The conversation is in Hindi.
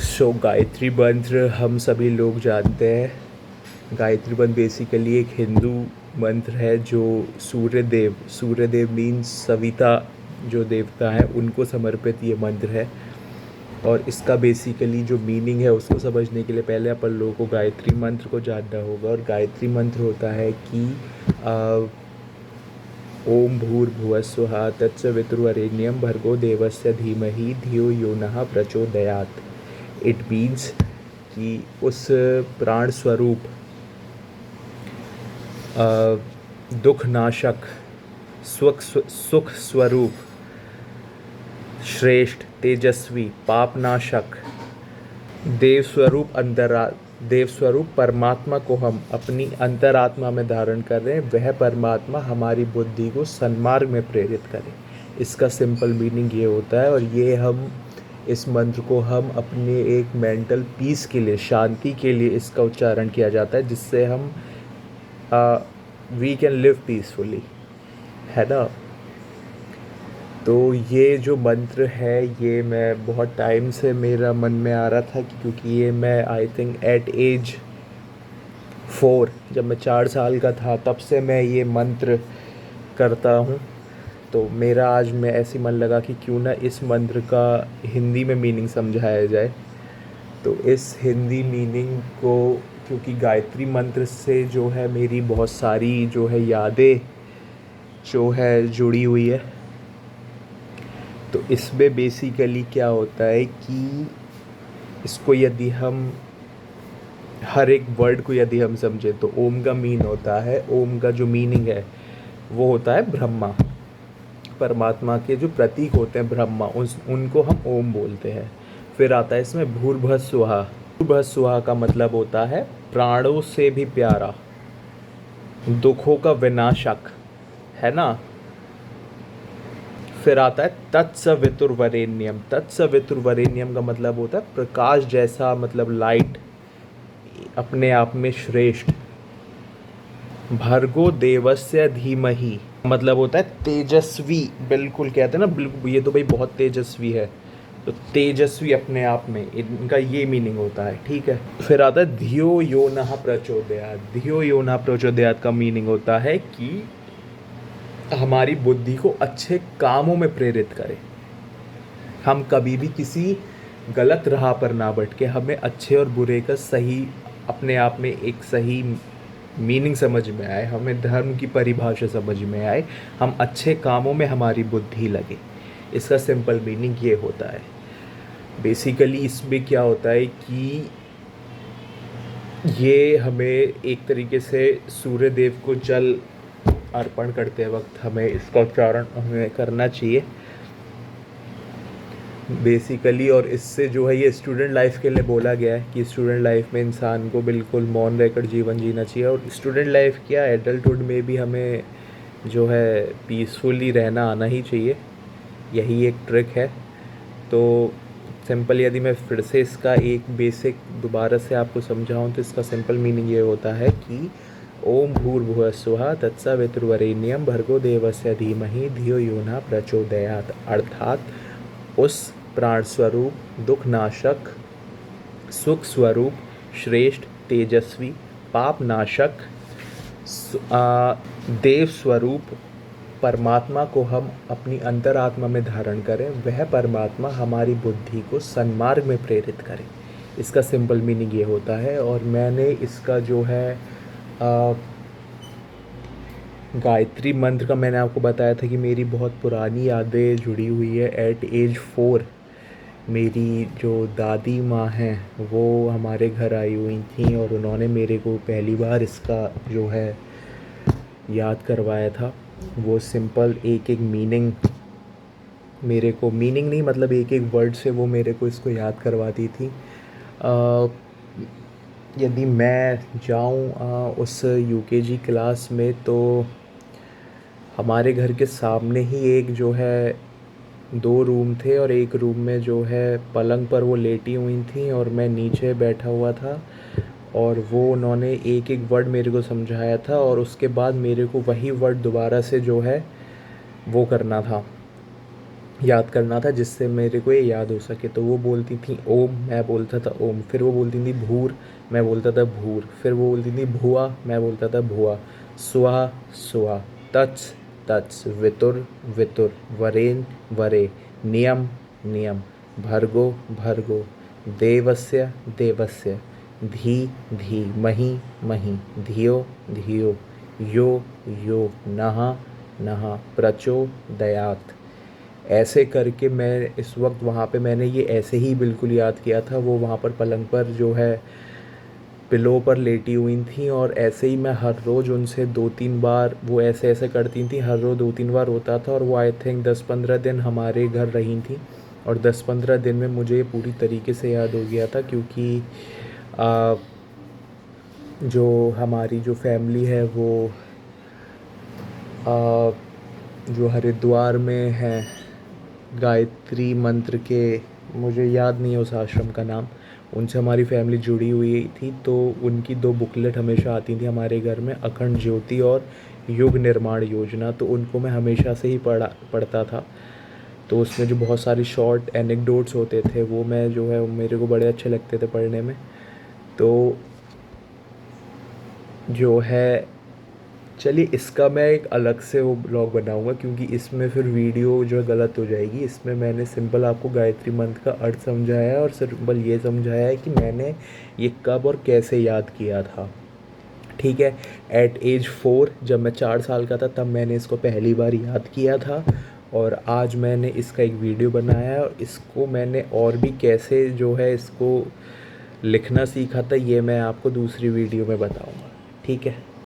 गायत्री मंत्र हम सभी लोग जानते हैं। गायत्री मंत्र बेसिकली एक हिंदू मंत्र है जो सूर्यदेव मीन्स सविता जो देवता है उनको समर्पित ये मंत्र है। और इसका बेसिकली जो मीनिंग है उसको समझने के लिए पहले अपन लोगों को गायत्री मंत्र को जानना होगा। और गायत्री मंत्र होता है कि ओम भूर्भुवः स्वः तत्सवितुर्वरेण्यं भर्गो देवस्य धीमहि धियो यो नः प्रचोदयात्। इट मीन्स कि उस प्राण स्वरूप दुख नाशक सुख स्वरूप श्रेष्ठ तेजस्वी पापनाशक देव स्वरूप परमात्मा को हम अपनी अंतरात्मा में धारण कर रहे हैं। वह परमात्मा हमारी बुद्धि को सन्मार्ग में प्रेरित करे। इसका सिंपल मीनिंग ये होता है। और ये हम इस मंत्र को हम अपने एक मेंटल पीस के लिए, शांति के लिए इसका उच्चारण किया जाता है, जिससे हम वी कैन लिव पीसफुली, है ना। तो ये जो मंत्र है ये मैं बहुत टाइम से मेरा मन में आ रहा था क्योंकि ये मैं आई थिंक एट एज 4 जब मैं 4 साल का था तब से मैं ये मंत्र करता हूँ। तो मेरा आज में ऐसी मन लगा कि क्यों ना इस मंत्र का हिंदी में मीनिंग समझाया जाए। तो इस हिंदी मीनिंग को, क्योंकि गायत्री मंत्र से जो है मेरी बहुत सारी जो है यादें जो है जुड़ी हुई है। तो इसमें बेसिकली क्या होता है कि इसको यदि हम हर एक वर्ड को यदि हम समझें तो ओम का मीन होता है, ओम का जो मीनिंग है वो होता है ब्रह्मा। परमात्मा के जो प्रतीक होते हैं ब्रह्मा, उनको हम ओम बोलते हैं। फिर आता है इसमें भूर्भुवः स्वः। भूर्भुवः स्वः का मतलब होता है प्राणों से भी प्यारा, दुखों का विनाशक, है ना। फिर आता है तत्सवितुर्वरेण्यम। तत्सवितुर्वरेण्यम का मतलब होता है प्रकाश जैसा, मतलब लाइट, अपने आप में श्रेष्ठ। भर्गो देवस्य धीमहि मतलब होता है तेजस्वी, बिल्कुल कहते हैं ना, बिल्कुल ये तो भाई बहुत तेजस्वी है, तो तेजस्वी अपने आप में, इनका ये मीनिंग होता है, ठीक है। फिर आता है धियो यो नः प्रचोदयात्। धियो यो नः प्रचोदयात् का मीनिंग होता है कि हमारी बुद्धि को अच्छे कामों में प्रेरित करे। हम कभी भी किसी गलत राह पर ना भटके, हमें अच्छे और बुरे का सही, अपने आप में एक सही मीनिंग समझ में आए, हमें धर्म की परिभाषा समझ में आए, हम अच्छे कामों में हमारी बुद्धि लगे। इसका सिंपल मीनिंग ये होता है। बेसिकली इसमें क्या होता है कि ये हमें एक तरीके से सूर्य देव को जल अर्पण करते वक्त हमें इसका उच्चारण हमें करना चाहिए बेसिकली। और इससे जो है ये स्टूडेंट लाइफ के लिए बोला गया है कि स्टूडेंट लाइफ में इंसान को बिल्कुल मौन रहकर जीवन जीना चाहिए। और स्टूडेंट लाइफ क्या, एडल्टहुड में भी हमें जो है पीसफुली रहना आना ही चाहिए। यही एक ट्रिक है। तो सिंपल यदि मैं फिर से इसका एक बेसिक दोबारा से आपको समझाऊं तो इसका सिंपल मीनिंग ये होता है कि ओम भूर्भुवः स्वः तत्सवितुर्वरेण्यं भर्गो देवस्य धीमहि धियो यो नः प्रचोदयात्। अर्थात उस प्राण स्वरूप, दुख नाशक, सुख स्वरूप, श्रेष्ठ, तेजस्वी, पाप नाशक, देव स्वरूप परमात्मा को हम अपनी अंतरात्मा में धारण करें। वह परमात्मा हमारी बुद्धि को सन्मार्ग में प्रेरित करे। इसका सिंपल मीनिंग ये होता है। और मैंने इसका जो है गायत्री मंत्र का मैंने आपको बताया था कि मेरी बहुत पुरानी यादें जुड़ी हुई है। एट एज 4 मेरी जो दादी माँ हैं वो हमारे घर आई हुई थी और उन्होंने मेरे को पहली बार इसका जो है याद करवाया था। वो सिंपल एक एक मीनिंग मेरे को, मीनिंग नहीं मतलब एक एक वर्ड से वो मेरे को इसको याद करवाती थी। यदि मैं जाऊँ उस यूकेजी क्लास में तो हमारे घर के सामने ही एक जो है 2 रूम थे और एक रूम में जो है पलंग पर वो लेटी हुई थी और मैं नीचे बैठा हुआ था। और वो उन्होंने एक एक वर्ड मेरे को समझाया था और उसके बाद मेरे को वही वर्ड दोबारा से जो है वो करना था, याद करना था जिससे मेरे को ये याद हो सके। तो वो बोलती थी ओम, मैं बोलता था ओम। फिर वो बोलती थी भूर, मैं बोलता था भूर। फिर वो बोलती थी भुआ, मैं बोलता था भुआ। स्वाहा स्वाहा, तत्स तत्स, वितुर वितुर, वरेन वरे, नियम नियम, भर्गो भर्गो, देवस्य देवस्य, धी धी, मही मही, धियो धियो, यो यो, नः नः, प्रचोदयात्। ऐसे करके मैं इस वक्त वहाँ पे मैंने ये ऐसे ही बिल्कुल याद किया था। वो वहाँ पर पलंग पर जो है पिलो पर लेटी हुई थी, और ऐसे ही मैं हर रोज़ उनसे 2-3 बार वो ऐसे ऐसे करती थी, हर रोज़ 2-3 बार होता था। और वो आई थिंक 10-15 दिन हमारे घर रही थी, और 10-15 दिन में मुझे ये पूरी तरीके से याद हो गया था, क्योंकि आ, जो हमारी जो फैमिली है वो आ, जो हरिद्वार में है, गायत्री मंत्र के, मुझे याद नहीं है उस आश्रम का नाम, उनसे हमारी फैमिली जुड़ी हुई थी। तो उनकी 2 बुकलेट हमेशा आती थी हमारे घर में, अखंड ज्योति और युग निर्माण योजना। तो उनको मैं हमेशा से ही पढ़ता था। तो उसमें जो बहुत सारी शॉर्ट एनेक्डोट्स होते थे वो मैं जो है मेरे को बड़े अच्छे लगते थे पढ़ने में। तो जो है, चलिए इसका मैं एक अलग से वो ब्लॉग बनाऊंगा, क्योंकि इसमें फिर वीडियो जो है गलत हो जाएगी। इसमें मैंने सिंपल आपको गायत्री मंत्र का अर्थ समझाया है, और सिंपल ये समझाया है कि मैंने ये कब और कैसे याद किया था। ठीक है। एट एज 4, जब मैं 4 साल का था, तब मैंने इसको पहली बार याद किया था। और आज मैंने इसका एक वीडियो बनाया है, और इसको मैंने और भी कैसे जो है इसको लिखना सीखा था, ये मैं आपको दूसरी वीडियो में बताऊँगा। ठीक है।